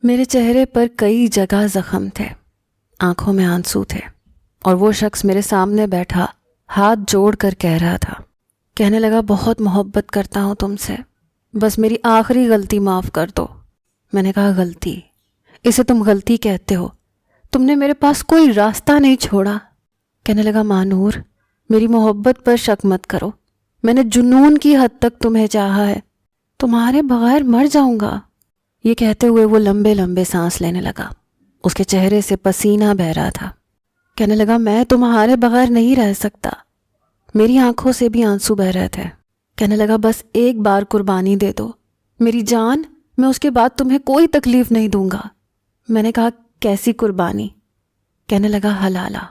میرے چہرے پر کئی جگہ زخم تھے، آنکھوں میں آنسو تھے، اور وہ شخص میرے سامنے بیٹھا ہاتھ جوڑ کر کہہ رہا تھا، کہنے لگا بہت محبت کرتا ہوں تم سے، بس میری آخری غلطی معاف کر دو۔ میں نے کہا غلطی؟ اسے تم غلطی کہتے ہو؟ تم نے میرے پاس کوئی راستہ نہیں چھوڑا۔ کہنے لگا مانور، میری محبت پر شک مت کرو، میں نے جنون کی حد تک تمہیں چاہا ہے، تمہارے بغیر مر جاؤں گا۔ یہ کہتے ہوئے وہ لمبے لمبے سانس لینے لگا، اس کے چہرے سے پسینہ بہہ رہا تھا۔ کہنے لگا میں تمہارے بغیر نہیں رہ سکتا۔ میری آنکھوں سے بھی آنسو بہہ رہے تھے۔ کہنے لگا بس ایک بار قربانی دے دو میری جان، میں اس کے بعد تمہیں کوئی تکلیف نہیں دوں گا۔ میں نے کہا کیسی قربانی؟ کہنے لگا حلالہ۔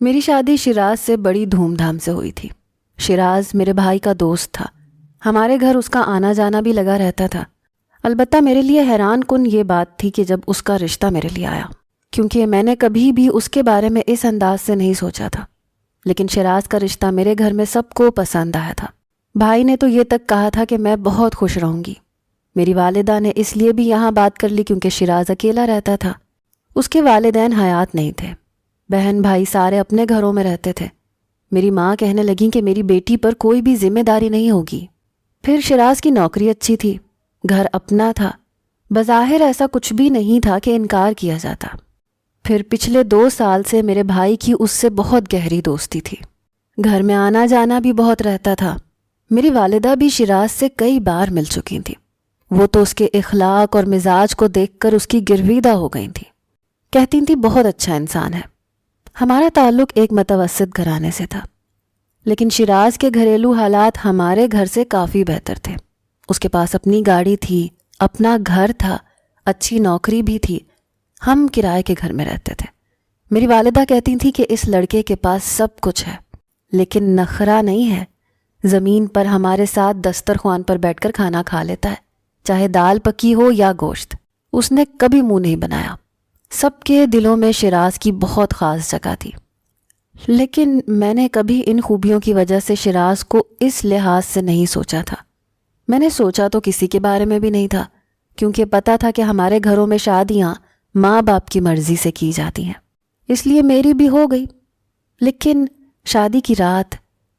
میری شادی شیراز سے بڑی دھوم دھام سے ہوئی تھی۔ شیراز میرے بھائی کا دوست تھا، ہمارے گھر اس کا آنا جانا بھی لگا رہتا تھا۔ البتہ میرے لیے حیران کن یہ بات تھی کہ جب اس کا رشتہ میرے لیے آیا، کیونکہ میں نے کبھی بھی اس کے بارے میں اس انداز سے نہیں سوچا تھا، لیکن شیراز کا رشتہ میرے گھر میں سب کو پسند آیا تھا۔ بھائی نے تو یہ تک کہا تھا کہ میں بہت خوش رہوں گی۔ میری والدہ نے اس لیے بھی یہاں بات کر لی کیونکہ شیراز اکیلا رہتا تھا، اس کے والدین حیات نہیں تھے، بہن بھائی سارے اپنے گھروں میں رہتے تھے۔ میری ماں کہنے لگیں کہ میری بیٹی پر کوئی بھی ذمہ داری نہیں ہوگی۔ پھر شیراز کی نوکری اچھی تھی، گھر اپنا تھا، بظاہر ایسا کچھ بھی نہیں تھا کہ انکار کیا جاتا۔ پھر پچھلے 2 سال سے میرے بھائی کی اس سے بہت گہری دوستی تھی، گھر میں آنا جانا بھی بہت رہتا تھا۔ میری والدہ بھی شیراز سے کئی بار مل چکی تھیں، وہ تو اس کے اخلاق اور مزاج کو دیکھ کر اس کی گرویدہ ہو گئی تھیں، کہتی تھیں بہت اچھا انسان ہے۔ ہمارا تعلق ایک متوسط گھرانے سے تھا، لیکن شیراز کے گھریلو حالات ہمارے گھر سے کافی بہتر تھے۔ اس کے پاس اپنی گاڑی تھی، اپنا گھر تھا، اچھی نوکری بھی تھی، ہم کرائے کے گھر میں رہتے تھے۔ میری والدہ کہتی تھی کہ اس لڑکے کے پاس سب کچھ ہے، لیکن نخرہ نہیں ہے، زمین پر ہمارے ساتھ دسترخوان پر بیٹھ کر کھانا کھا لیتا ہے، چاہے دال پکی ہو یا گوشت، اس نے کبھی منہ نہیں بنایا۔ سب کے دلوں میں شیراز کی بہت خاص جگہ تھی، لیکن میں نے کبھی ان خوبیوں کی وجہ سے شیراز کو اس لحاظ سے نہیں سوچا تھا۔ میں نے سوچا تو کسی کے بارے میں بھی نہیں تھا، کیونکہ پتہ تھا کہ ہمارے گھروں میں شادیاں ماں باپ کی مرضی سے کی جاتی ہیں، اس لیے میری بھی ہو گئی۔ لیکن شادی کی رات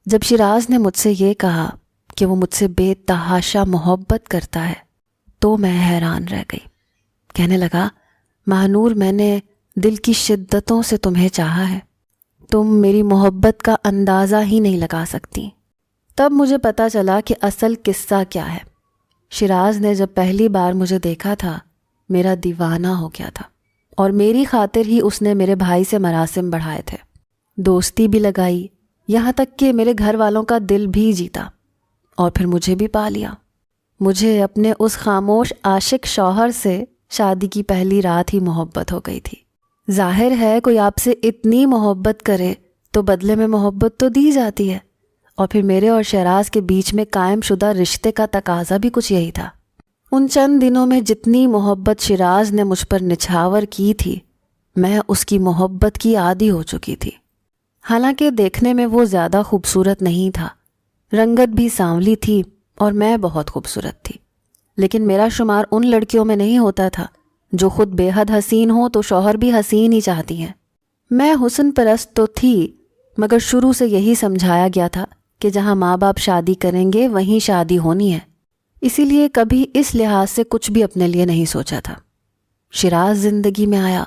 جب شیراز نے مجھ سے یہ کہا کہ وہ مجھ سے بے تحاشا محبت کرتا ہے تو میں حیران رہ گئی۔ کہنے لگا ماہنور، میں نے دل کی شدتوں سے تمہیں چاہا ہے، تم میری محبت کا اندازہ ہی نہیں لگا سکتی۔ تب مجھے پتا چلا کہ اصل قصہ کیا ہے۔ شیراز نے جب پہلی بار مجھے دیکھا تھا میرا دیوانہ ہو گیا تھا، اور میری خاطر ہی اس نے میرے بھائی سے مراسم بڑھائے تھے، دوستی بھی لگائی، یہاں تک کہ میرے گھر والوں کا دل بھی جیتا، اور پھر مجھے بھی پا لیا۔ مجھے اپنے اس خاموش عاشق شوہر سے شادی کی پہلی رات ہی محبت ہو گئی تھی۔ ظاہر ہے کوئی آپ سے اتنی محبت کرے تو بدلے میں محبت تو دی جاتی ہے، اور پھر میرے اور شیراز کے بیچ میں قائم شدہ رشتے کا تقاضا بھی کچھ یہی تھا۔ ان چند دنوں میں جتنی محبت شیراز نے مجھ پر نچھاور کی تھی، میں اس کی محبت کی عادی ہو چکی تھی۔ حالانکہ دیکھنے میں وہ زیادہ خوبصورت نہیں تھا، رنگت بھی سانولی تھی اور میں بہت خوبصورت تھی، لیکن میرا شمار ان لڑکیوں میں نہیں ہوتا تھا جو خود بے حد حسین ہوں تو شوہر بھی حسین ہی چاہتی ہیں۔ میں حسن پرست تو تھی، مگر شروع سے یہی سمجھایا گیا تھا کہ جہاں ماں باپ شادی کریں گے وہیں شادی ہونی ہے، اسی لیے کبھی اس لحاظ سے کچھ بھی اپنے لیے نہیں سوچا تھا۔ شیراز زندگی میں آیا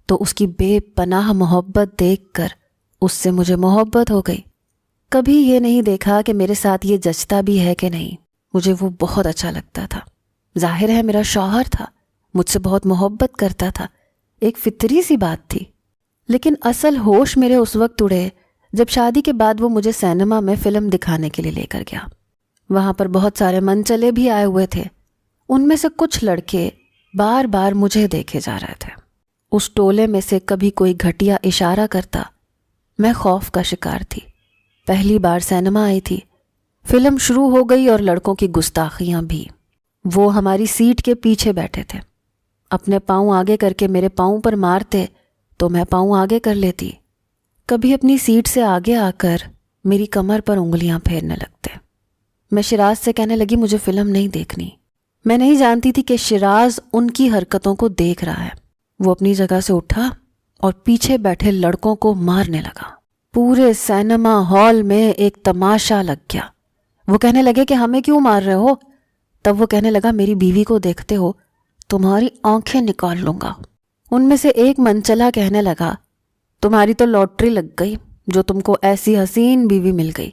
تو اس کی بے پناہ محبت دیکھ کر اس سے مجھے محبت ہو گئی۔ کبھی یہ نہیں دیکھا کہ میرے ساتھ یہ جچتا بھی ہے کہ نہیں، مجھے وہ بہت اچھا لگتا تھا۔ ظاہر ہے میرا شوہر تھا، مجھ سے بہت محبت کرتا تھا، ایک فطری سی بات تھی۔ لیکن اصل ہوش میرے اس وقت اڑے جب شادی کے بعد وہ مجھے سینما میں فلم دکھانے کے لیے لے کر گیا۔ وہاں پر بہت سارے منچلے بھی آئے ہوئے تھے، ان میں سے کچھ لڑکے بار بار مجھے دیکھے جا رہے تھے۔ اس ٹولے میں سے کبھی کوئی گھٹیا اشارہ کرتا، میں خوف کا شکار تھی۔ پہلی بار سینما آئی تھی، فلم شروع ہو گئی اور لڑکوں کی گستاخیاں بھی۔ وہ ہماری سیٹ کے پیچھے بیٹھے تھے، اپنے پاؤں آگے کر کے میرے پاؤں پر مارتے تو میں پاؤں آگے کر لیتی، کبھی اپنی سیٹ سے آگے آ کر میری کمر پر انگلیاں پھیرنے لگتے۔ میں شیراز سے کہنے لگی مجھے فلم نہیں دیکھنی، میں نہیں جانتی تھی کہ شیراز ان کی حرکتوں کو دیکھ رہا ہے۔ وہ اپنی جگہ سے اٹھا اور پیچھے بیٹھے لڑکوں کو مارنے لگا۔ پورے سینما ہال میں ایک تماشا لگ گیا۔ وہ کہنے لگے کہ ہمیں کیوں مار رہے ہو؟ تب وہ کہنے لگا میری بیوی کو دیکھتے ہو تمہاری آنکھیں نکال لوں گا۔ ان میں سے ایک منچلا کہنے لگا تمہاری تو لاٹری لگ گئی جو تم کو ایسی حسین بیوی مل گئی۔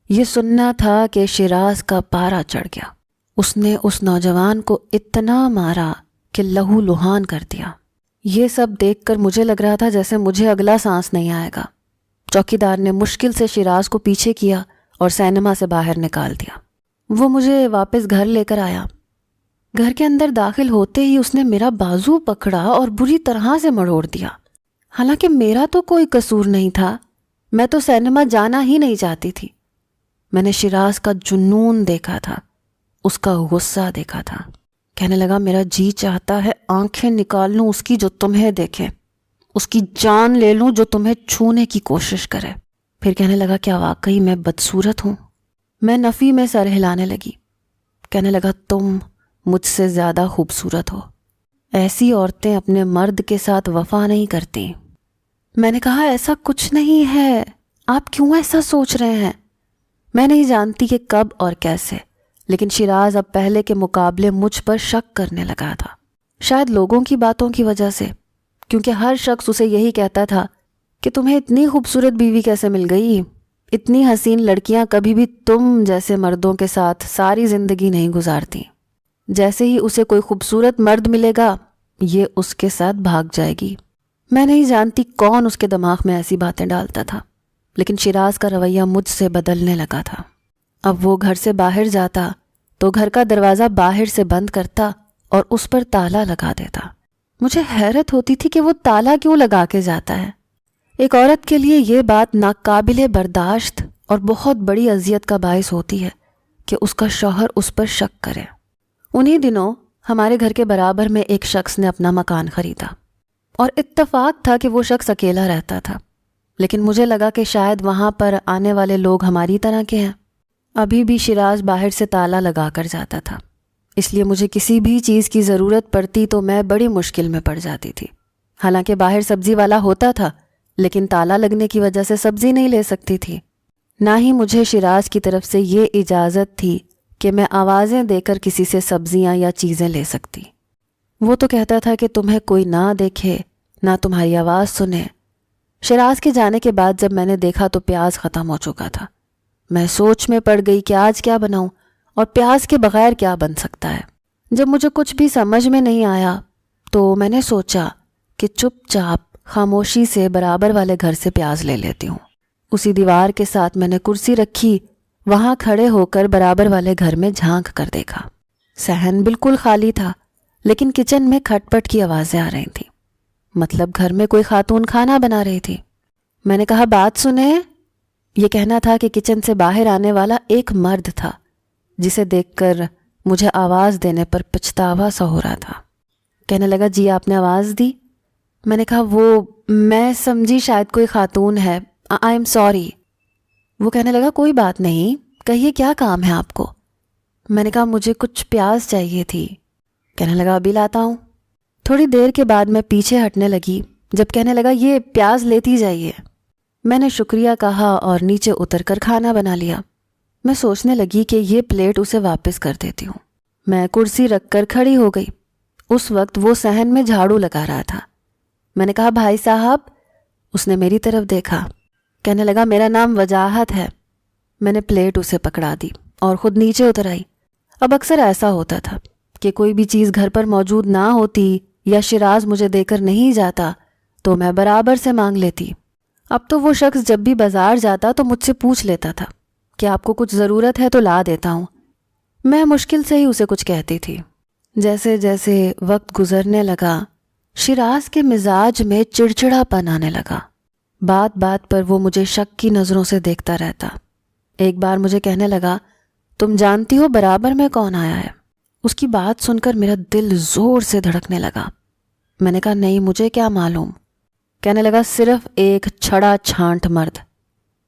یہ سننا تھا کہ شیراز کا پارا چڑھ گیا۔ اس نے اس نوجوان کو اتنا مارا کہ لہو لہان کر دیا۔ یہ سب دیکھ کر مجھے لگ رہا تھا جیسے مجھے اگلا سانس نہیں آئے گا۔ چوکیدار نے مشکل سے شیراز کو پیچھے کیا اور سینما سے باہر نکال دیا۔ وہ مجھے واپس گھر لے کر آیا۔ گھر کے اندر داخل ہوتے ہی اس نے میرا بازو پکڑا اور بری طرح سے مروڑ دیا۔ حالانکہ میرا تو کوئی قصور نہیں تھا، میں تو سینما جانا ہی نہیں چاہتی تھی۔ میں نے شیراز کا جنون دیکھا تھا، اس کا غصہ دیکھا تھا۔ کہنے لگا میرا جی چاہتا ہے آنکھیں نکال لوں اس کی جو تمہیں دیکھے، اس کی جان لے لوں جو تمہیں چھونے کی کوشش کرے۔ پھر کہنے لگا کیا واقعی میں بدصورت ہوں؟ میں نفی میں سر ہلانے لگی۔ کہنے لگا تم مجھ سے زیادہ خوبصورت ہو، ایسی عورتیں اپنے مرد کے ساتھ وفا نہیں کرتی۔ میں نے کہا ایسا کچھ نہیں ہے، آپ کیوں ایسا سوچ رہے ہیں؟ میں نہیں جانتی کہ کب اور کیسے، لیکن شیراز اب پہلے کے مقابلے مجھ پر شک کرنے لگا تھا۔ شاید لوگوں کی باتوں کی وجہ سے، کیونکہ ہر شخص اسے یہی کہتا تھا کہ تمہیں اتنی خوبصورت بیوی کیسے مل گئی؟ اتنی حسین لڑکیاں کبھی بھی تم جیسے مردوں کے ساتھ ساری زندگی نہیں گزارتی۔ جیسے ہی اسے کوئی خوبصورت مرد ملے گا یہ اس کے ساتھ بھاگ جائے گی۔ میں نہیں جانتی کون اس کے دماغ میں ایسی باتیں ڈالتا تھا، لیکن شیراز کا رویہ مجھ سے بدلنے لگا تھا۔ اب وہ گھر سے باہر جاتا تو گھر کا دروازہ باہر سے بند کرتا اور اس پر تالا لگا دیتا۔ مجھے حیرت ہوتی تھی کہ وہ تالا کیوں لگا کے جاتا ہے۔ ایک عورت کے لیے یہ بات ناقابل برداشت اور بہت بڑی اذیت کا باعث ہوتی ہے کہ اس کا شوہر اس پر شک کرے۔ انہی دنوں ہمارے گھر کے برابر میں ایک شخص نے اپنا مکان خریدا اور اتفاق تھا کہ وہ شخص اکیلا رہتا تھا، لیکن مجھے لگا کہ شاید وہاں پر آنے والے لوگ ہماری طرح کے ہیں۔ ابھی بھی شیراز باہر سے تالا لگا کر جاتا تھا، اس لیے مجھے کسی بھی چیز کی ضرورت پڑتی تو میں بڑی مشکل میں پڑ جاتی تھی۔ حالانکہ باہر سبزی والا ہوتا تھا لیکن تالا لگنے کی وجہ سے سبزی نہیں لے سکتی تھی۔ نہ ہی مجھے شیراز کی طرف سے یہ اجازت تھی کہ میں آوازیں دے کر کسی سے سبزیاں یا چیزیں لے سکتی۔ وہ تو کہتا تھا کہ تمہیں کوئی نہ دیکھے، نہ تمہاری آواز سنے۔ شیراز کے جانے کے بعد جب میں نے دیکھا تو پیاز ختم ہو چکا تھا۔ میں سوچ میں پڑ گئی کہ آج کیا بناؤں، اور پیاز کے بغیر کیا بن سکتا ہے۔ جب مجھے کچھ بھی سمجھ میں نہیں آیا تو میں نے سوچا کہ چپ چاپ خاموشی سے برابر والے گھر سے پیاز لے لیتی ہوں۔ اسی دیوار کے ساتھ میں نے کرسی رکھی، وہاں کھڑے ہو کر برابر والے گھر میں جھانک کر دیکھا۔ صحن بالکل خالی تھا، لیکن کچن میں کھٹ پٹ کی آوازیں آ رہی تھیں، مطلب گھر میں کوئی خاتون کھانا بنا رہی تھی۔ میں نے کہا بات سنیں۔ یہ کہنا تھا کہ کچن سے باہر آنے والا ایک مرد تھا جسے دیکھ کر مجھے آواز دینے پر پچھتاوا سا ہو رہا تھا۔ کہنے لگا جی آپ نے آواز دی؟ میں نے کہا وہ میں سمجھی شاید کوئی خاتون ہے، آئی ایم سوری۔ وہ کہنے لگا کوئی بات نہیں، کہیے کیا کام ہے آپ کو؟ میں نے کہا مجھے کچھ پیاز چاہیے تھی۔ کہنے لگا ابھی لاتا ہوں۔ تھوڑی دیر کے بعد میں پیچھے ہٹنے لگی جب کہنے لگا یہ پیاز لیتی جائیے۔ میں نے شکریہ کہا اور نیچے اتر کر کھانا بنا لیا۔ میں سوچنے لگی کہ یہ پلیٹ اسے واپس کر دیتی ہوں۔ میں کرسی رکھ کر کھڑی ہو گئی۔ اس وقت وہ صحن میں جھاڑو لگا رہا تھا۔ میں نے کہا بھائی صاحب۔ اس نے میری طرف دیکھا، کہنے لگا میرا نام وجاہت ہے۔ میں نے پلیٹ اسے پکڑا دی اور خود نیچے اتر آئی۔ اب اکثر ایسا ہوتا تھا کہ کوئی بھی چیز گھر پر موجود نہ ہوتی یا شیراز مجھے دے کر نہیں جاتا تو میں برابر سے مانگ لیتی۔ اب تو وہ شخص جب بھی بازار جاتا تو مجھ سے پوچھ لیتا تھا کہ آپ کو کچھ ضرورت ہے تو لا دیتا ہوں۔ میں مشکل سے ہی اسے کچھ کہتی تھی۔ جیسے جیسے وقت گزرنے لگا شیراز کے مزاج میں چڑچڑا پن آنے لگا۔ بات بات پر وہ مجھے شک کی نظروں سے دیکھتا رہتا۔ ایک بار مجھے کہنے لگا تم جانتی ہو برابر میں کون آیا ہے؟ اس کی بات سن کر میرا دل زور سے دھڑکنے لگا۔ میں نے کہا نہیں مجھے کیا معلوم۔ کہنے لگا صرف ایک چھڑا چھانٹ مرد۔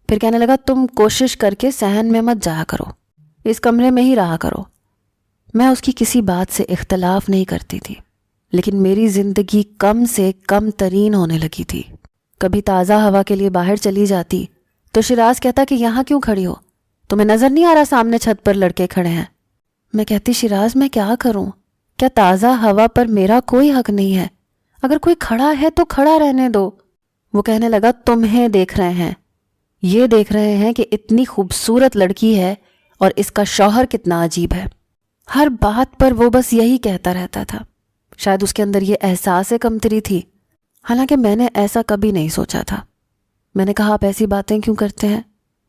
پھر کہنے لگا تم کوشش کر کے صحن میں مت جایا کرو، اس کمرے میں ہی رہا کرو۔ میں اس کی کسی بات سے اختلاف نہیں کرتی تھی، لیکن میری زندگی کم سے کم ترین ہونے لگی تھی۔ کبھی تازہ ہوا کے لیے باہر چلی جاتی تو شیراز کہتا کہ یہاں کیوں کھڑی ہو؟ تمہیں نظر نہیں آ رہا سامنے چھت پر لڑکے کھڑے ہیں؟ میں کہتی شیراز میں کیا کروں؟ کیا تازہ ہوا پر میرا کوئی حق نہیں ہے؟ اگر کوئی کھڑا ہے تو کھڑا رہنے دو۔ وہ کہنے لگا تمہیں دیکھ رہے ہیں، یہ دیکھ رہے ہیں کہ اتنی خوبصورت لڑکی ہے اور اس کا شوہر کتنا عجیب ہے۔ ہر بات پر وہ بس یہی کہتا رہتا تھا۔ شاید اس کے اندر یہ احساس کمتری تھی، حالانکہ میں نے ایسا کبھی نہیں سوچا تھا۔ میں نے کہا آپ ایسی باتیں کیوں کرتے ہیں؟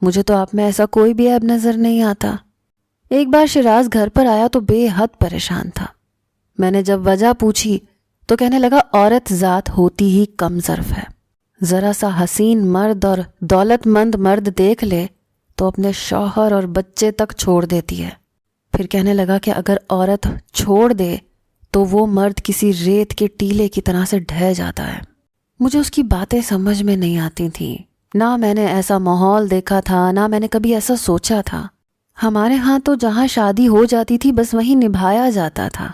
مجھے تو آپ میں ایسا کوئی بھی عیب نظر نہیں آتا۔ ایک بار شیراز گھر پر آیا تو بے حد پریشان تھا۔ میں نے جب وجہ پوچھی تو کہنے لگا عورت ذات ہوتی ہی کم ظرف ہے، ذرا سا حسین مرد اور دولت مند مرد دیکھ لے تو اپنے شوہر اور بچے تک چھوڑ دیتی ہے۔ پھر کہنے لگا کہ اگر عورت چھوڑ دے تو وہ مرد کسی ریت کے ٹیلے کی طرح سے ڈھہ جاتا ہے۔ مجھے اس کی باتیں سمجھ میں نہیں آتی تھیں، نہ میں نے ایسا ماحول دیکھا تھا، نہ میں نے کبھی ایسا سوچا تھا۔ ہمارے ہاں تو جہاں شادی ہو جاتی تھی بس وہیں نبھایا جاتا تھا۔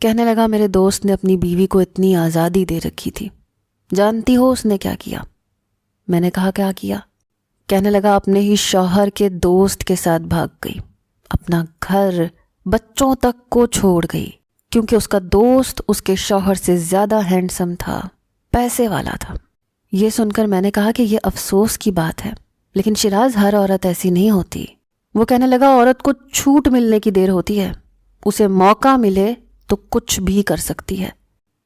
کہنے لگا میرے دوست نے اپنی بیوی کو اتنی آزادی دے رکھی تھی، جانتی ہو اس نے کیا کیا؟ میں نے کہا کیا کیا؟ کہنے لگا اپنے ہی شوہر کے دوست کے ساتھ بھاگ گئی، اپنا گھر بچوں تک کو چھوڑ گئی، کیونکہ اس کا دوست اس کے شوہر سے زیادہ ہینڈسم تھا، پیسے والا تھا۔ یہ سن کر میں نے کہا کہ یہ افسوس کی بات ہے، لیکن شیراز ہر عورت ایسی نہیں ہوتی۔ وہ کہنے لگا عورت کو چھوٹ ملنے کی دیر ہوتی ہے، اسے موقع ملے تو کچھ بھی کر سکتی ہے۔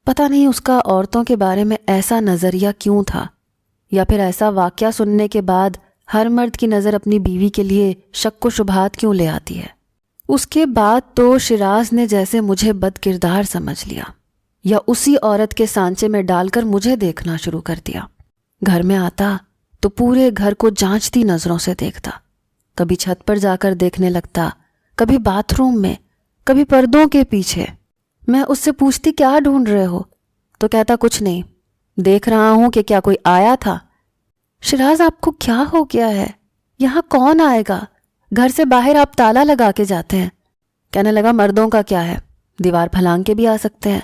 پتہ نہیں اس کا عورتوں کے بارے میں ایسا نظریہ کیوں تھا، یا پھر ایسا واقعہ سننے کے بعد ہر مرد کی نظر اپنی بیوی کے لیے شک و شبہات کیوں لے آتی ہے۔ اس کے بعد تو شیراز نے جیسے مجھے بد کردار سمجھ لیا، یا اسی عورت کے سانچے میں ڈال کر مجھے دیکھنا شروع کر دیا۔ گھر میں آتا تو پورے گھر کو جانچتی نظروں سے دیکھتا، کبھی چھت پر جا کر دیکھنے لگتا، کبھی باتھ روم میں، کبھی پردوں کے پیچھے۔ میں اس سے پوچھتی کیا ڈھونڈ رہے ہو؟ تو کہتا کچھ نہیں، دیکھ رہا ہوں کہ کیا کوئی آیا تھا۔ شیراز آپ کو کیا ہو گیا ہے؟ یہاں کون آئے گا؟ گھر سے باہر آپ تالا لگا کے جاتے ہیں۔ کہنے لگا مردوں کا کیا ہے، دیوار پھلانگ کے بھی آ سکتے ہیں۔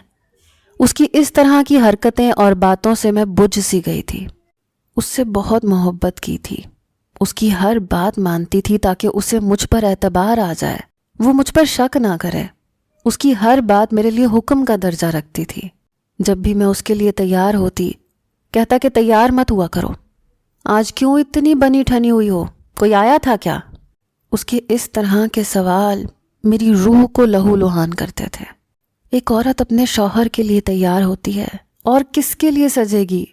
اس کی اس طرح کی حرکتیں اور باتوں سے میں بجھ سی گئی تھی۔ اس سے بہت محبت کی تھی، اس کی ہر بات مانتی تھی تاکہ اسے مجھ پر اعتبار آ جائے، وہ مجھ پر شک نہ کرے۔ اس کی ہر بات میرے لیے حکم کا درجہ رکھتی تھی۔ جب بھی میں اس کے لیے تیار ہوتی کہتا کہ تیار مت ہوا کرو، آج کیوں اتنی بنی ٹھنی ہوئی ہو، کوئی آیا تھا کیا؟ اس کے اس طرح کے سوال میری روح کو لہو لہان کرتے تھے۔ ایک عورت اپنے شوہر کے لیے تیار ہوتی ہے اور کس کے لیے سجے گی،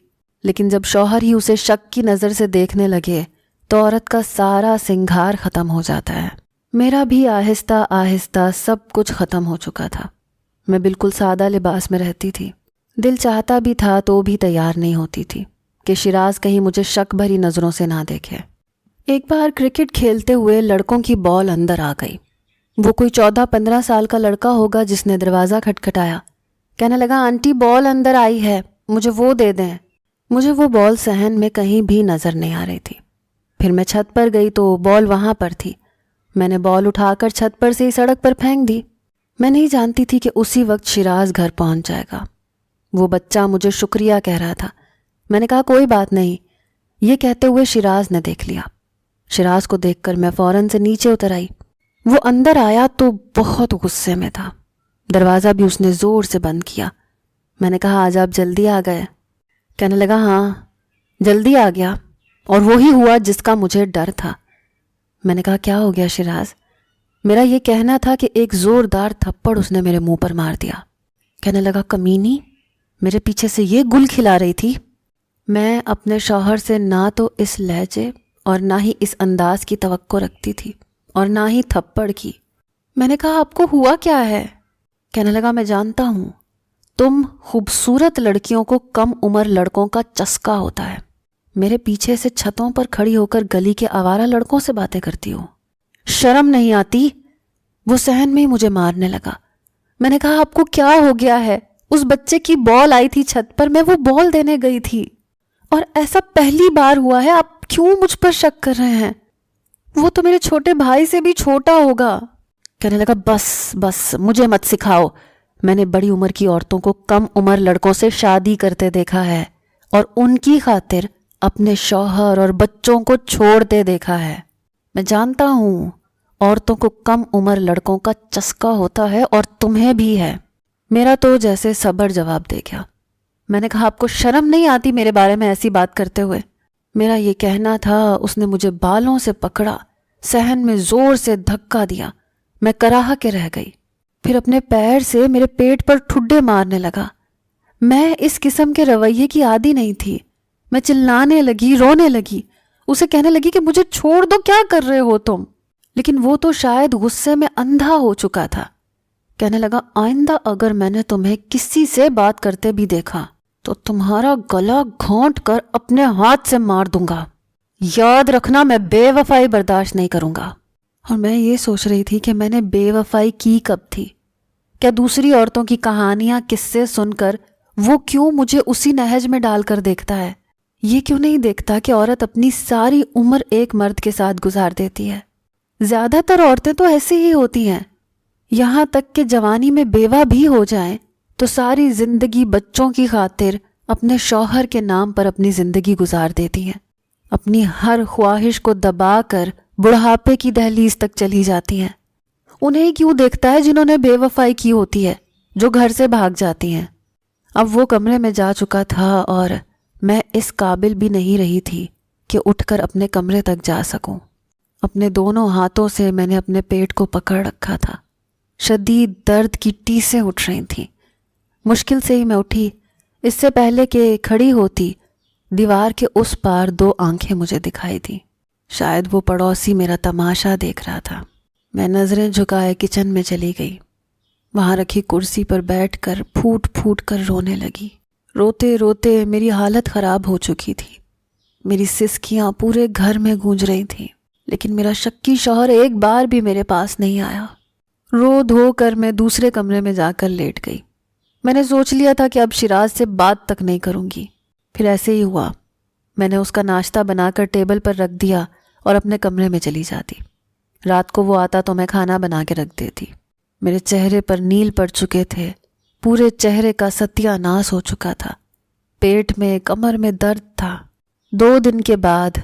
لیکن جب شوہر ہی اسے شک کی نظر سے دیکھنے لگے تو عورت کا سارا سنگھار ختم ہو جاتا ہے۔ میرا بھی آہستہ آہستہ سب کچھ ختم ہو چکا تھا۔ میں بالکل سادہ لباس میں رہتی تھی، دل چاہتا بھی تھا تو بھی تیار نہیں ہوتی تھی کہ شیراز کہیں مجھے شک بھری نظروں سے نہ دیکھے۔ ایک بار کرکٹ کھیلتے ہوئے لڑکوں کی بال اندر آ گئی۔ وہ کوئی 14-15 سال کا لڑکا ہوگا جس نے دروازہ کھٹکھٹایا۔ کہنے لگا آنٹی بال اندر آئی ہے، مجھے وہ دے دیں۔ مجھے وہ بال صحن میں کہیں بھی نظر نہیں آ رہی تھی۔ پھر میں چھت پر گئی تو بال وہاں پر تھی۔ میں نے بال اٹھا کر چھت پر سے ہی سڑک پر پھینک دی۔ میں نہیں جانتی تھی کہ اسی وقت شیراز گھر پہنچ جائے گا۔ وہ بچہ مجھے شکریہ کہہ رہا تھا۔ میں نے کہا کوئی بات نہیں۔ یہ کہتے ہوئے شیراز نے دیکھ لیا۔ شیراز کو دیکھ کر میں فوراً سے نیچے اتر آئی۔ وہ اندر آیا تو بہت غصے میں تھا، دروازہ بھی اس نے زور سے بند کیا۔ میں نے کہا آج آپ جلدی آ گئے؟ کہنے لگا ہاں جلدی آ گیا، اور وہی ہوا جس کا مجھے ڈر تھا۔ میں نے کہا کیا ہو گیا شیراز؟ میرا یہ کہنا تھا کہ ایک زوردار تھپڑ اس نے میرے منہ پر مار دیا۔ کہنے لگا کمینی، میرے پیچھے سے یہ گل کھلا رہی تھی؟ میں اپنے شوہر سے نہ تو اس لہجے اور نہ ہی اس انداز کی توقع رکھتی تھی، اور نہ ہی تھپڑ کی۔ میں نے کہا آپ کو ہوا کیا ہے؟ کہنے لگا میں جانتا ہوں، تم خوبصورت لڑکیوں کو کم عمر لڑکوں کا چسکا ہوتا ہے۔ میرے پیچھے سے چھتوں پر کھڑی ہو کر گلی کے آوارہ لڑکوں سے باتیں کرتی ہو، شرم نہیں آتی؟ وہ صحن میں ہی مجھے مارنے لگا۔ میں نے کہا آپ کو کیا ہو گیا ہے؟ اس بچے کی بال آئی تھی چھت پر، میں وہ بال دینے گئی تھی، اور ایسا پہلی بار ہوا ہے، آپ کیوں مجھ پر شک کر رہے ہیں؟ وہ تو میرے چھوٹے بھائی سے بھی چھوٹا ہوگا۔ کہنے لگا بس بس مجھے مت سکھاؤ، میں نے بڑی عمر کی عورتوں کو کم عمر لڑکوں سے شادی کرتے دیکھا ہے اور ان کی خاطر اپنے شوہر اور بچوں کو چھوڑتے دیکھا ہے۔ میں جانتا ہوں عورتوں کو کم عمر لڑکوں کا چسکا ہوتا ہے اور تمہیں بھی ہے۔ میرا تو جیسے صبر جواب دے گیا۔ میں نے کہا آپ کو شرم نہیں آتی میرے بارے میں ایسی بات کرتے ہوئے؟ میرا یہ کہنا تھا، اس نے مجھے بالوں سے پکڑا، صحن میں زور سے دھکا دیا، میں کراہ کے رہ گئی، پھر اپنے پیر سے میرے پیٹ پر ٹھڈے مارنے لگا۔ میں اس قسم کے رویے کی عادی نہیں تھی، میں چلانے لگی، رونے لگی، اسے کہنے لگی کہ مجھے چھوڑ دو، کیا کر رہے ہو تم؟ لیکن وہ تو شاید غصے میں اندھا ہو چکا تھا۔ کہنے لگا آئندہ اگر میں نے تمہیں کسی سے بات کرتے بھی دیکھا تو تمہارا گلا گھونٹ کر اپنے ہاتھ سے مار دوں گا، یاد رکھنا میں بے وفائی برداشت نہیں کروں گا۔ اور میں یہ سوچ رہی تھی کہ میں نے بے وفائی کی کب تھی؟ کیا دوسری عورتوں کی کہانیاں قصے سن کر وہ کیوں مجھے اسی نہج میں ڈال کر دیکھتا ہے؟ یہ کیوں نہیں دیکھتا کہ عورت اپنی ساری عمر ایک مرد کے ساتھ گزار دیتی ہے؟ زیادہ تر عورتیں تو ایسی ہی ہوتی ہیں، یہاں تک کہ جوانی میں بیوہ بھی ہو جائیں تو ساری زندگی بچوں کی خاطر اپنے شوہر کے نام پر اپنی زندگی گزار دیتی ہیں، اپنی ہر خواہش کو دبا کر بڑھاپے کی دہلیز تک چلی جاتی ہیں۔ انہیں کیوں دیکھتا ہے جنہوں نے بے وفائی کی ہوتی ہے، جو گھر سے بھاگ جاتی ہیں؟ اب وہ کمرے میں جا چکا تھا اور میں اس قابل بھی نہیں رہی تھی کہ اٹھ کر اپنے کمرے تک جا سکوں۔ اپنے دونوں ہاتھوں سے میں نے اپنے پیٹ کو پکڑ رکھا تھا، شدید درد کی ٹیسیں اٹھ رہی تھیں۔ مشکل سے ہی میں اٹھی، اس سے پہلے کہ کھڑی ہوتی دیوار کے اس پار 2 آنکھیں مجھے دکھائی دیں۔ شاید وہ پڑوسی میرا تماشا دیکھ رہا تھا۔ میں نظریں جھکائے کچن میں چلی گئی، وہاں رکھی کرسی پر بیٹھ کر پھوٹ پھوٹ کر رونے لگی۔ روتے روتے میری حالت خراب ہو چکی تھی، میری سسکیاں پورے گھر میں گونج رہی تھیں، لیکن میرا شکی شوہر ایک بار بھی میرے پاس نہیں آیا۔ رو دھو کر میں دوسرے کمرے میں جا کر لیٹ گئی۔ میں نے سوچ لیا تھا کہ اب شیراز سے بات تک نہیں کروں گی۔ پھر ایسے ہی ہوا، میں نے اس کا ناشتہ بنا کر ٹیبل پر رکھ دیا اور اپنے کمرے میں چلی جاتی۔ رات کو وہ آتا تو میں کھانا بنا کے رکھ دیتی۔ میرے چہرے پر نیل پڑ چکے تھے، پورے چہرے کا ستیہ ناس ہو چکا تھا، پیٹ میں کمر میں درد تھا۔ 2 دن کے بعد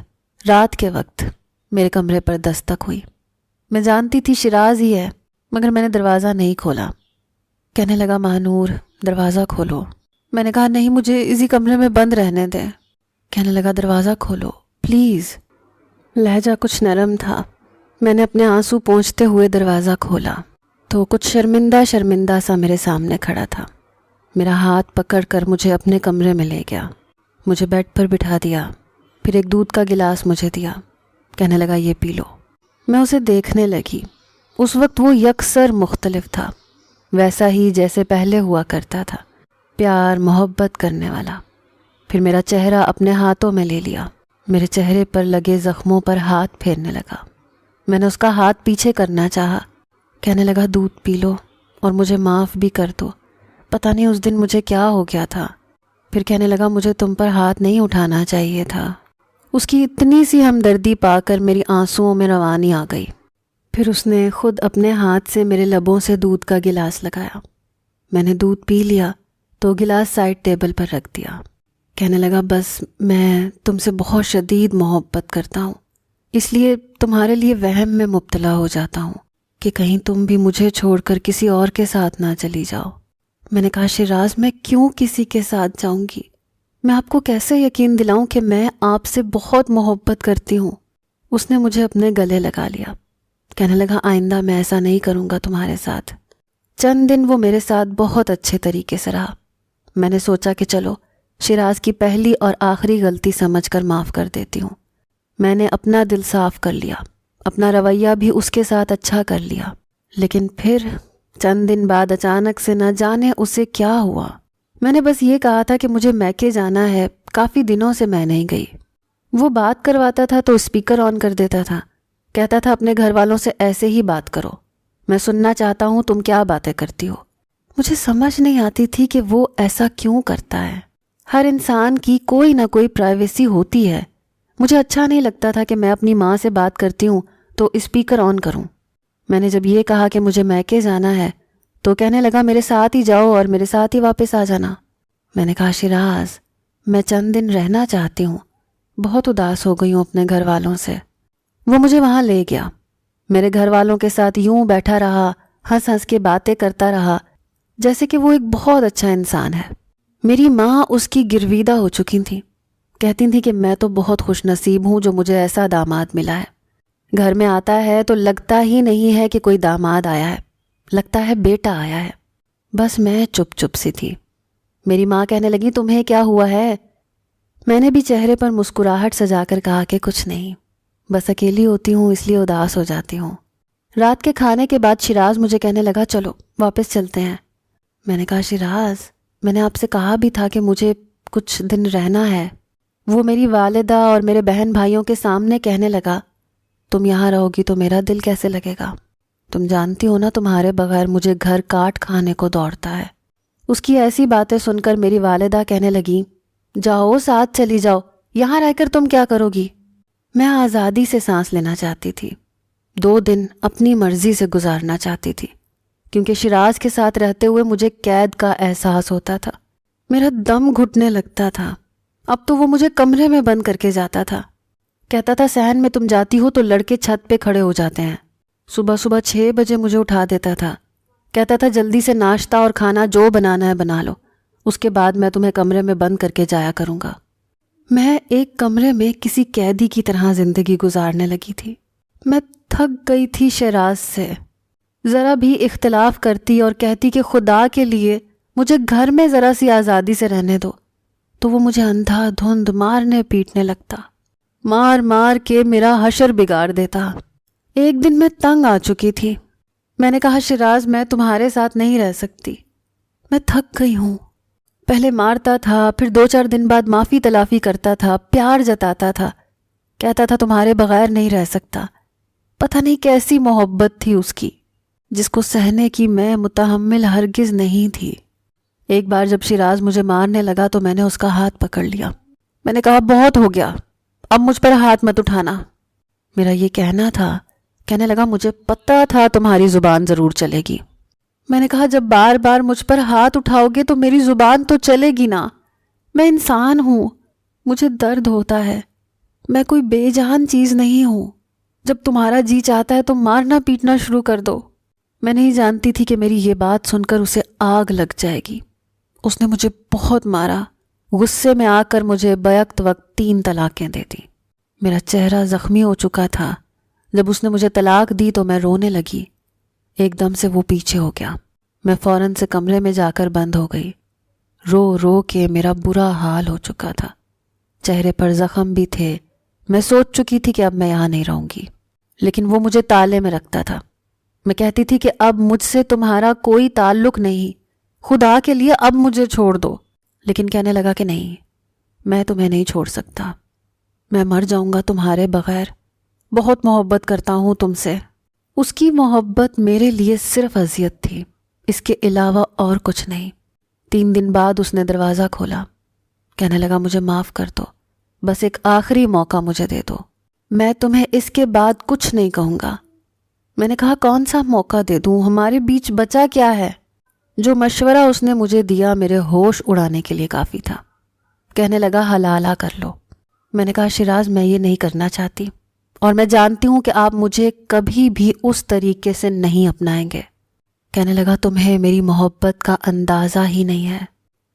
رات کے وقت میرے کمرے پر دستک ہوئی۔ میں جانتی تھی شیراز ہی ہے، مگر میں نے دروازہ نہیں کھولا۔ کہنے لگا ماہنور دروازہ کھولو۔ میں نے کہا نہیں، مجھے اسی کمرے میں بند رہنے دیں۔ کہنے لگا دروازہ کھولو پلیز۔ لہجہ کچھ نرم تھا۔ میں نے اپنے آنسو پونچھتے ہوئے دروازہ کھولا تو کچھ شرمندہ شرمندہ سا میرے سامنے کھڑا تھا۔ میرا ہاتھ پکڑ کر مجھے اپنے کمرے میں لے گیا، مجھے بیڈ پر بٹھا دیا، پھر ایک دودھ کا گلاس مجھے دیا۔ کہنے لگا یہ پی لو۔ میں اسے دیکھنے لگی۔ اس وقت وہ یکسر مختلف تھا، ویسا ہی جیسے پہلے ہوا کرتا تھا، پیار محبت کرنے والا۔ پھر میرا چہرہ اپنے ہاتھوں میں لے لیا، میرے چہرے پر لگے زخموں پر ہاتھ پھیرنے لگا۔ میں نے اس کا ہاتھ پیچھے کرنا چاہا۔ کہنے لگا دودھ پی لو اور مجھے معاف بھی کر دو، پتہ نہیں اس دن مجھے کیا ہو گیا تھا۔ پھر کہنے لگا مجھے تم پر ہاتھ نہیں اٹھانا چاہیے تھا۔ اس کی اتنی سی ہمدردی پا کر میری آنسوؤں میں روانی آ گئی۔ پھر اس نے خود اپنے ہاتھ سے میرے لبوں سے دودھ کا گلاس لگایا۔ میں نے دودھ پی لیا تو گلاس سائڈ ٹیبل پر رکھ دیا۔ کہنے لگا بس میں تم سے بہت شدید محبت کرتا ہوں، اس لیے تمہارے لیے وہم میں مبتلا ہو جاتا ہوں کہ کہیں تم بھی مجھے چھوڑ کر کسی اور کے ساتھ نہ چلی جاؤ۔ میں نے کہا شیراز میں کیوں کسی کے ساتھ جاؤں گی؟ میں آپ کو کیسے یقین دلاؤں کہ میں آپ سے بہت محبت کرتی ہوں؟ اس نے مجھے اپنے گلے لگا لیا۔ کہنے لگا آئندہ میں ایسا نہیں کروں گا تمہارے ساتھ۔ چند دن وہ میرے ساتھ بہت اچھے طریقے سے رہا۔ میں نے سوچا کہ چلو شیراز کی پہلی اور آخری غلطی سمجھ کر معاف کر دیتی ہوں۔ میں نے اپنا دل صاف کر لیا، اپنا رویہ بھی اس کے ساتھ اچھا کر لیا۔ لیکن پھر چند دن بعد اچانک سے نہ جانے اسے کیا ہوا۔ میں نے بس یہ کہا تھا کہ مجھے میکے جانا ہے، کافی دنوں سے میں نہیں گئی۔ وہ بات کرواتا تھا تو اسپیکر آن کر دیتا تھا، کہتا تھا اپنے گھر والوں سے ایسے ہی بات کرو، میں سننا چاہتا ہوں تم کیا باتیں کرتی ہو۔ مجھے سمجھ نہیں آتی تھی کہ وہ ایسا کیوں کرتا ہے۔ ہر انسان کی کوئی نہ کوئی پرائیویسی ہوتی ہے۔ مجھے اچھا نہیں لگتا تھا کہ میں اپنی ماں سے بات کرتی ہوں تو اسپیکر آن کروں۔ میں نے جب یہ کہا کہ مجھے میکے جانا ہے تو کہنے لگا میرے ساتھ ہی جاؤ اور میرے ساتھ ہی واپس آ جانا۔ میں نے کہا شیراز میں چند دن رہنا چاہتی ہوں، بہت اداس ہو گئی ہوں اپنے گھر والوں سے۔ وہ مجھے وہاں لے گیا، میرے گھر والوں کے ساتھ یوں بیٹھا رہا، ہنس ہنس کے باتیں کرتا رہا جیسے کہ وہ ایک بہت اچھا انسان ہے۔ میری ماں اس کی گرویدہ ہو چکی تھی، کہتی تھی کہ میں تو بہت خوش نصیب ہوں جو مجھے ایسا داماد ملا ہے۔ گھر میں آتا ہے تو لگتا ہی نہیں ہے کہ کوئی داماد آیا ہے، لگتا ہے بیٹا آیا ہے۔ بس میں چپ چپ سی تھی۔ میری ماں کہنے لگی تمہیں کیا ہوا ہے؟ میں نے بھی چہرے پر مسکراہٹ سجا کر کہا کہ کچھ نہیں، بس اکیلی ہوتی ہوں اس لیے اداس ہو جاتی ہوں۔ رات کے کھانے کے بعد شیراز مجھے کہنے لگا چلو واپس چلتے ہیں۔ میں نے کہا شیراز میں نے آپ سے کہا بھی تھا کہ مجھے کچھ دن رہنا ہے۔ وہ میری والدہ اور میرے بہن بھائیوں کے سامنے کہنے لگا تم یہاں رہو گی تو میرا دل کیسے لگے گا؟ تم جانتی ہو نا تمہارے بغیر مجھے گھر کاٹ کھانے کو دوڑتا ہے۔ اس کی ایسی باتیں سن کر میری والدہ کہنے لگی جاؤ ساتھ چلی جاؤ، یہاں رہ کر تم کیا کرو گی؟ میں آزادی سے سانس لینا چاہتی تھی، 2 دن اپنی مرضی سے گزارنا چاہتی تھی، کیونکہ شیراز کے ساتھ رہتے ہوئے مجھے قید کا احساس ہوتا تھا، میرا دم گھٹنے لگتا تھا۔ اب تو وہ مجھے کمرے میں بند کر کے جاتا تھا، کہتا تھا صحن میں تم جاتی ہو تو لڑکے چھت پہ کھڑے ہو جاتے ہیں۔ صبح 6 بجے مجھے اٹھا دیتا تھا، کہتا تھا جلدی سے ناشتہ اور کھانا جو بنانا ہے بنا لو، اس کے بعد میں تمہیں کمرے میں بند کر کے جایا کروں گا۔ میں ایک کمرے میں کسی قیدی کی طرح زندگی گزارنے لگی تھی۔ میں تھک گئی تھی شیراز سے، ذرا بھی اختلاف کرتی اور کہتی کہ خدا کے لیے مجھے گھر میں ذرا سی آزادی سے رہنے دو، تو وہ مجھے اندھا دھند مارنے پیٹنے لگتا، مار مار کے میرا حشر بگاڑ دیتا۔ ایک دن میں تنگ آ چکی تھی، میں نے کہا شیراز میں تمہارے ساتھ نہیں رہ سکتی، میں تھک گئی ہوں۔ پہلے مارتا تھا، پھر 2-4 دن بعد معافی تلافی کرتا تھا، پیار جتاتا تھا، کہتا تھا تمہارے بغیر نہیں رہ سکتا۔ پتہ نہیں کیسی محبت تھی اس کی جس کو سہنے کی میں متحمل ہرگز نہیں تھی۔ ایک بار جب شیراز مجھے مارنے لگا تو میں نے اس کا ہاتھ پکڑ لیا، میں نے کہا بہت ہو گیا، اب مجھ پر ہاتھ مت اٹھانا۔ میرا یہ کہنا تھا، کہنے لگا مجھے پتہ تھا تمہاری زبان ضرور چلے گی۔ میں نے کہا جب بار بار مجھ پر ہاتھ اٹھاؤ گے تو میری زبان تو چلے گی نا، میں انسان ہوں، مجھے درد ہوتا ہے، میں کوئی بے جان چیز نہیں ہوں۔ جب تمہارا جی چاہتا ہے تو مارنا پیٹنا شروع کر دو۔ میں نہیں جانتی تھی کہ میری یہ بات سن کر اسے آگ لگ جائے گی۔ اس نے مجھے بہت مارا، غصے میں آ کر مجھے بیک وقت 3 طلاقیں دے دی۔ میرا چہرہ زخمی ہو چکا تھا۔ جب اس نے مجھے طلاق دی تو میں رونے لگی، ایک دم سے وہ پیچھے ہو گیا، میں فوراً سے کمرے میں جا کر بند ہو گئی۔ رو رو کے میرا برا حال ہو چکا تھا، چہرے پر زخم بھی تھے۔ میں سوچ چکی تھی کہ اب میں یہاں نہیں رہوں گی، لیکن وہ مجھے تالے میں رکھتا تھا۔ میں کہتی تھی کہ اب مجھ سے تمہارا کوئی تعلق نہیں، خدا کے لیے اب مجھے چھوڑ دو، لیکن کہنے لگا کہ نہیں، میں تمہیں نہیں چھوڑ سکتا، میں مر جاؤں گا تمہارے بغیر، بہت محبت کرتا ہوں تم سے۔ اس کی محبت میرے لیے صرف اذیت تھی، اس کے علاوہ اور کچھ نہیں۔ 3 دن بعد اس نے دروازہ کھولا، کہنے لگا مجھے معاف کر دو، بس ایک آخری موقع مجھے دے دو، میں تمہیں اس کے بعد کچھ نہیں کہوں گا۔ میں نے کہا کون سا موقع دے دوں، ہمارے بیچ بچا کیا ہے؟ جو مشورہ اس نے مجھے دیا میرے ہوش اڑانے کے لیے کافی تھا۔ کہنے لگا حلالہ کر لو۔ میں نے کہا شیراز میں یہ نہیں کرنا چاہتی، اور میں جانتی ہوں کہ آپ مجھے کبھی بھی اس طریقے سے نہیں اپنائیں گے۔ کہنے لگا تمہیں میری محبت کا اندازہ ہی نہیں ہے،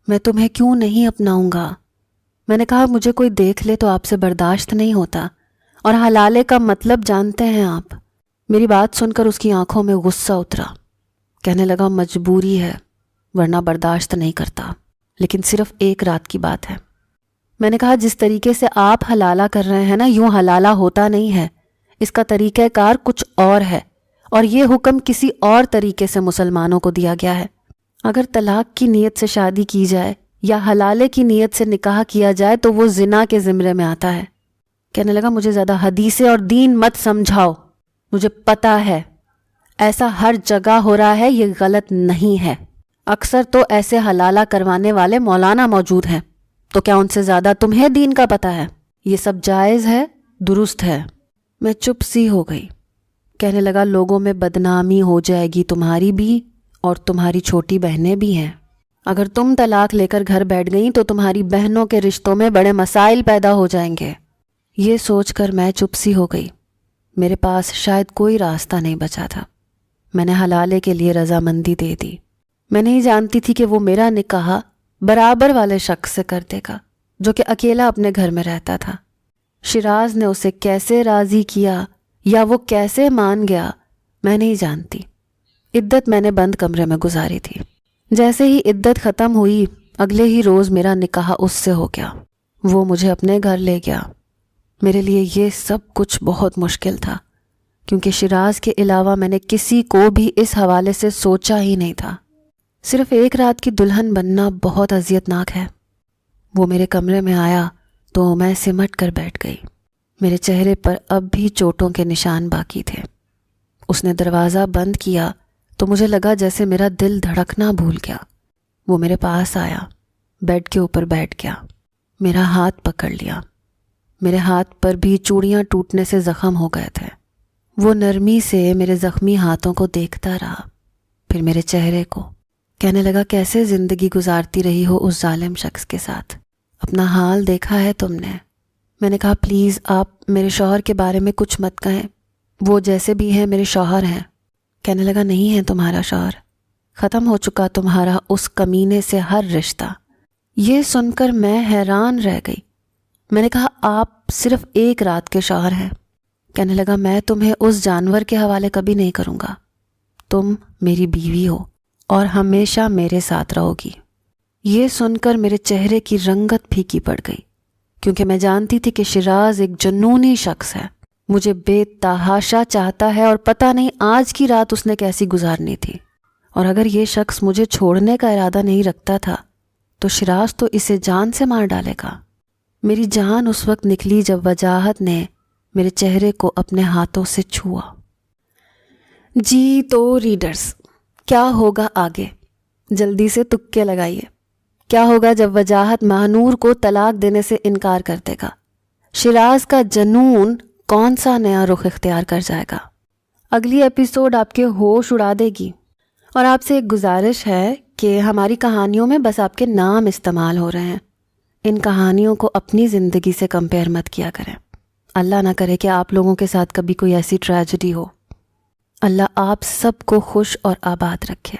میں تمہیں کیوں نہیں اپناؤں گا؟ میں نے کہا مجھے کوئی دیکھ لے تو آپ سے برداشت نہیں ہوتا، اور حلالے کا مطلب جانتے ہیں آپ۔ میری بات سن کر اس کی آنکھوں میں غصہ اترا، کہنے لگا مجبوری ہے ورنہ برداشت نہیں کرتا، لیکن صرف 1 رات کی بات ہے۔ میں نے کہا جس طریقے سے آپ حلالہ کر رہے ہیں نا، یوں حلالہ ہوتا نہیں ہے، اس کا طریقہ کار کچھ اور ہے، اور یہ حکم کسی اور طریقے سے مسلمانوں کو دیا گیا ہے۔ اگر طلاق کی نیت سے شادی کی جائے یا حلالے کی نیت سے نکاح کیا جائے تو وہ زنا کے زمرے میں آتا ہے۔ کہنے لگا مجھے زیادہ حدیثیں اور دین مت سمجھاؤ، مجھے پتا ہے ایسا ہر جگہ ہو رہا ہے، یہ غلط نہیں ہے، اکثر تو ایسے حلالہ کروانے والے مولانا موجود ہیں، تو کیا ان سے زیادہ تمہیں دین کا پتہ ہے؟ یہ سب جائز ہے، درست ہے۔ میں چپ سی ہو گئی، کہنے لگا لوگوں میں بدنامی ہو جائے گی تمہاری بھی اور تمہاری چھوٹی بہنیں بھی ہیں. اگر تم طلاق لے کر گھر بیٹھ گئیں تو تمہاری بہنوں کے رشتوں میں بڑے مسائل پیدا ہو جائیں گے. یہ سوچ کر میں چپ سی ہو گئی. میرے پاس شاید کوئی راستہ نہیں بچا تھا. میں نے حلالے کے لیے رضامندی دے دی. میں نہیں جانتی تھی کہ وہ میرا نکاح برابر والے شخص سے کر دے گا جو کہ اکیلا اپنے گھر میں رہتا تھا. شیراز نے اسے کیسے راضی کیا یا وہ کیسے مان گیا میں نہیں جانتی. عدت میں نے بند کمرے میں گزاری تھی. جیسے ہی عدت ختم ہوئی اگلے ہی روز میرا نکاح اس سے ہو گیا. وہ مجھے اپنے گھر لے گیا. میرے لیے یہ سب کچھ بہت مشکل تھا کیونکہ شیراز کے علاوہ میں نے کسی کو بھی اس حوالے سے سوچا ہی نہیں تھا. صرف ایک رات کی دلہن بننا بہت اذیتناک ہے. وہ میرے کمرے میں آیا تو میں سمٹ کر بیٹھ گئی. میرے چہرے پر اب بھی چوٹوں کے نشان باقی تھے. اس نے دروازہ بند کیا تو مجھے لگا جیسے میرا دل دھڑکنا بھول گیا. وہ میرے پاس آیا, بیڈ کے اوپر بیٹھ گیا, میرا ہاتھ پکڑ لیا. میرے ہاتھ پر بھی چوڑیاں ٹوٹنے سے زخم ہو گئے تھے. وہ نرمی سے میرے زخمی ہاتھوں کو دیکھتا رہا, پھر میرے چہرے کو. کہنے لگا کیسے زندگی گزارتی رہی ہو اس ظالم شخص کے ساتھ, اپنا حال دیکھا ہے تم نے؟ میں نے کہا پلیز آپ میرے شوہر کے بارے میں کچھ مت کہیں, وہ جیسے بھی ہیں میرے شوہر ہیں. کہنے لگا نہیں ہے تمہارا شوہر, ختم ہو چکا تمہارا اس کمینے سے ہر رشتہ. یہ سن کر میں حیران رہ گئی. میں نے کہا آپ صرف ایک رات کے شوہر ہیں. کہنے لگا میں تمہیں اس جانور کے حوالے کبھی نہیں کروں گا. تم میری بیوی ہو اور ہمیشہ میرے ساتھ رہو گی. یہ سن کر میرے چہرے کی رنگت پھیکی پڑ گئی کیونکہ میں جانتی تھی کہ شیراز ایک جنونی شخص ہے, مجھے بے تحاشا چاہتا ہے اور پتہ نہیں آج کی رات اس نے کیسی گزارنی تھی. اور اگر یہ شخص مجھے چھوڑنے کا ارادہ نہیں رکھتا تھا تو شیراز تو اسے جان سے مار ڈالے گا. میری جان اس وقت نکلی جب وجاہت نے میرے چہرے کو اپنے ہاتھوں سے چھوا. جی تو ریڈرز, کیا ہوگا آگے؟ جلدی سے تکے لگائیے. کیا ہوگا جب وجاہت مہنور کو طلاق دینے سے انکار کر دے گا؟ شیراز کا جنون کون سا نیا رخ اختیار کر جائے گا؟ اگلی ایپیسوڈ آپ کے ہوش اڑا دے گی. اور آپ سے ایک گزارش ہے کہ ہماری کہانیوں میں بس آپ کے نام استعمال ہو رہے ہیں. ان کہانیوں کو اپنی زندگی سے کمپیئر مت کیا کریں. اللہ نہ کرے کہ آپ لوگوں کے ساتھ کبھی کوئی ایسی ٹریجڈی ہو. اللہ آپ سب کو خوش اور آباد رکھے.